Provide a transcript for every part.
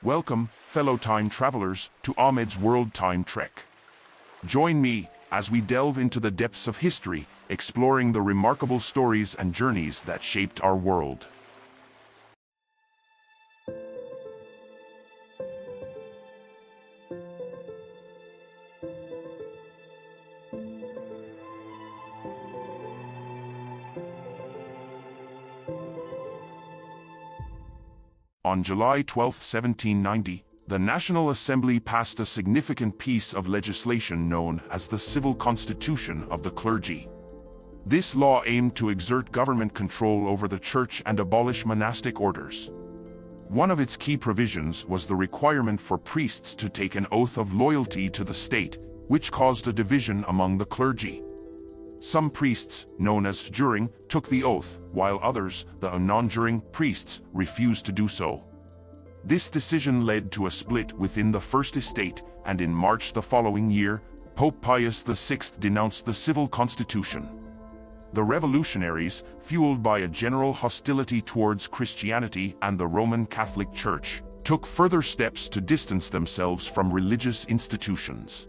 Welcome, fellow time travelers, to Ahmed's World Time Trek. Join me as we delve into the depths of history, exploring the remarkable stories and journeys that shaped our world. On July 12, 1790, the National Assembly passed a significant piece of legislation known as the Civil Constitution of the Clergy. This law aimed to exert government control over the church and abolish monastic orders. One of its key provisions was the requirement for priests to take an oath of loyalty to the state, which caused a division among the clergy. Some priests, known as juring, took the oath, while others, the non-juring priests, refused to do so. This decision led to a split within the First Estate, and in March the following year, Pope Pius VI denounced the civil constitution. The revolutionaries, fueled by a general hostility towards Christianity and the Roman Catholic Church, took further steps to distance themselves from religious institutions.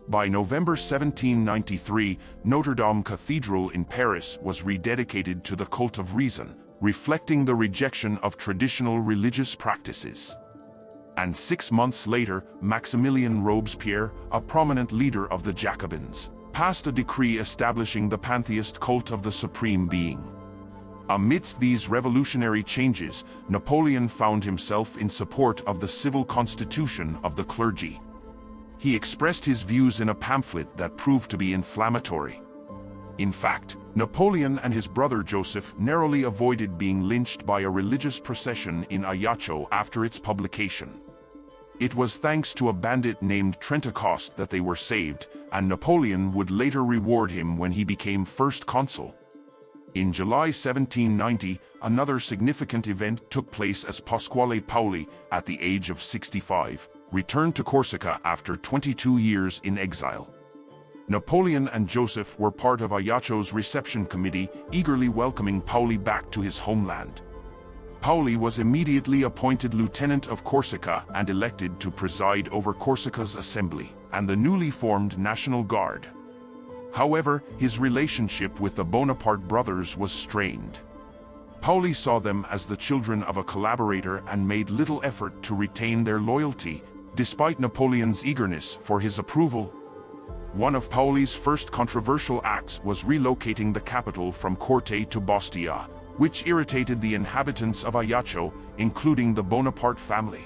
By November 1793, Notre Dame Cathedral in Paris was rededicated to the cult of reason, reflecting the rejection of traditional religious practices. And 6 months later, Maximilien Robespierre, a prominent leader of the Jacobins, passed a decree establishing the pantheist cult of the Supreme Being. Amidst these revolutionary changes, Napoleon found himself in support of the civil constitution of the clergy. He expressed his views in a pamphlet that proved to be inflammatory. In fact, Napoleon and his brother Joseph narrowly avoided being lynched by a religious procession in Ajaccio after its publication. It was thanks to a bandit named Trentacoste that they were saved, and Napoleon would later reward him when he became first consul. In July 1790, another significant event took place as Pasquale Paoli, at the age of 65, returned to Corsica after 22 years in exile. Napoleon and Joseph were part of Ajaccio's reception committee, eagerly welcoming Paoli back to his homeland. Paoli was immediately appointed lieutenant of Corsica and elected to preside over Corsica's assembly and the newly formed National Guard. However, his relationship with the Bonaparte brothers was strained. Paoli saw them as the children of a collaborator and made little effort to retain their loyalty, despite Napoleon's eagerness for his approval. One of Paoli's first controversial acts was relocating the capital from Corte to Bastia, which irritated the inhabitants of Ajaccio, including the Bonaparte family.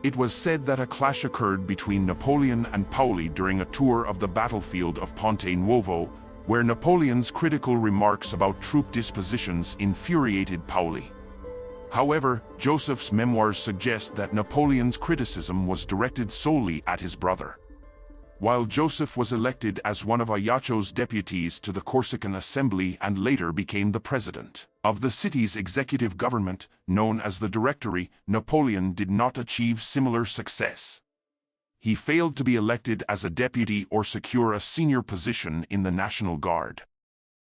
It was said that a clash occurred between Napoleon and Paoli during a tour of the battlefield of Ponte Nuovo, where Napoleon's critical remarks about troop dispositions infuriated Paoli. However, Joseph's memoirs suggest that Napoleon's criticism was directed solely at his brother. While Joseph was elected as one of Ajaccio's deputies to the Corsican Assembly and later became the president of the city's executive government, known as the Directory, Napoleon did not achieve similar success. He failed to be elected as a deputy or secure a senior position in the National Guard.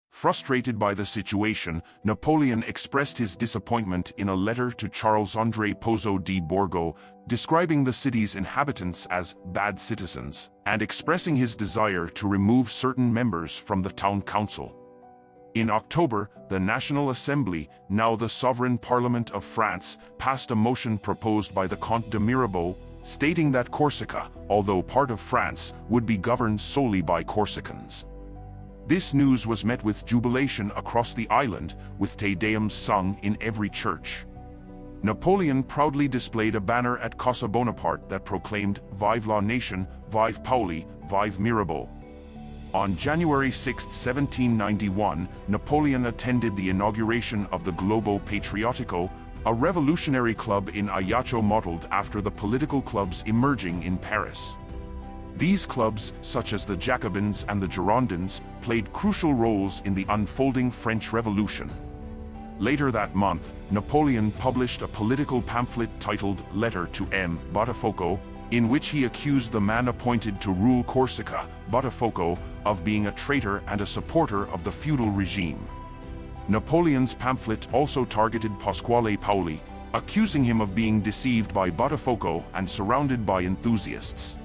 Frustrated by the situation, Napoleon expressed his disappointment in a letter to Charles-André Pozzo di Borgo, describing the city's inhabitants as bad citizens, and expressing his desire to remove certain members from the town council. In October, the National Assembly, now the Sovereign Parliament of France, passed a motion proposed by the Comte de Mirabeau, stating that Corsica, although part of France, would be governed solely by Corsicans. This news was met with jubilation across the island, with Te Deums sung in every church. Napoleon proudly displayed a banner at Casa Bonaparte that proclaimed, "Vive la nation, vive Paoli, vive Mirabeau." On January 6, 1791, Napoleon attended the inauguration of the Globo Patriottico, a revolutionary club in Ajaccio modeled after the political clubs emerging in Paris. These clubs, such as the Jacobins and the Girondins, played crucial roles in the unfolding French Revolution. Later that month, Napoleon published a political pamphlet titled Letter to M. Botafogo, in which he accused the man appointed to rule Corsica, Botafogo, of being a traitor and a supporter of the feudal regime. Napoleon's pamphlet also targeted Pasquale Paoli, accusing him of being deceived by Botafogo and surrounded by enthusiasts.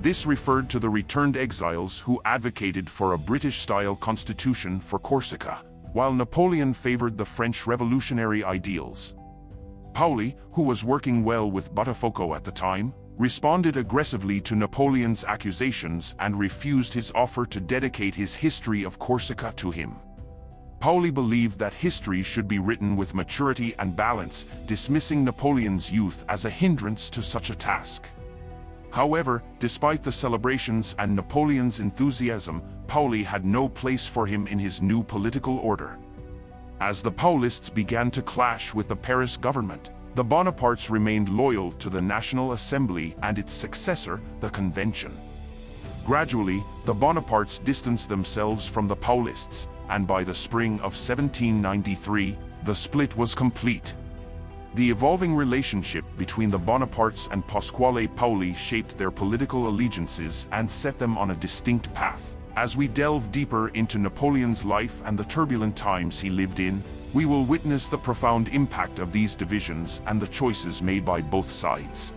This referred to the returned exiles who advocated for a British-style constitution for Corsica, while Napoleon favored the French revolutionary ideals. Paoli, who was working well with Botafogo at the time, responded aggressively to Napoleon's accusations and refused his offer to dedicate his history of Corsica to him. Paoli believed that history should be written with maturity and balance, dismissing Napoleon's youth as a hindrance to such a task. However, despite the celebrations and Napoleon's enthusiasm, Paoli had no place for him in his new political order. As the Paolists began to clash with the Paris government, the Bonapartes remained loyal to the National Assembly and its successor, the Convention. Gradually, the Bonapartes distanced themselves from the Paolists, and by the spring of 1793, the split was complete. The evolving relationship between the Bonapartes and Pasquale Paoli shaped their political allegiances and set them on a distinct path. As we delve deeper into Napoleon's life and the turbulent times he lived in, we will witness the profound impact of these divisions and the choices made by both sides.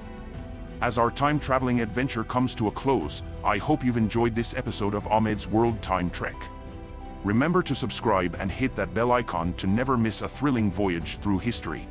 As our time-traveling adventure comes to a close, I hope you've enjoyed this episode of Ahmed's World Time Trek. Remember to subscribe and hit that bell icon to never miss a thrilling voyage through history.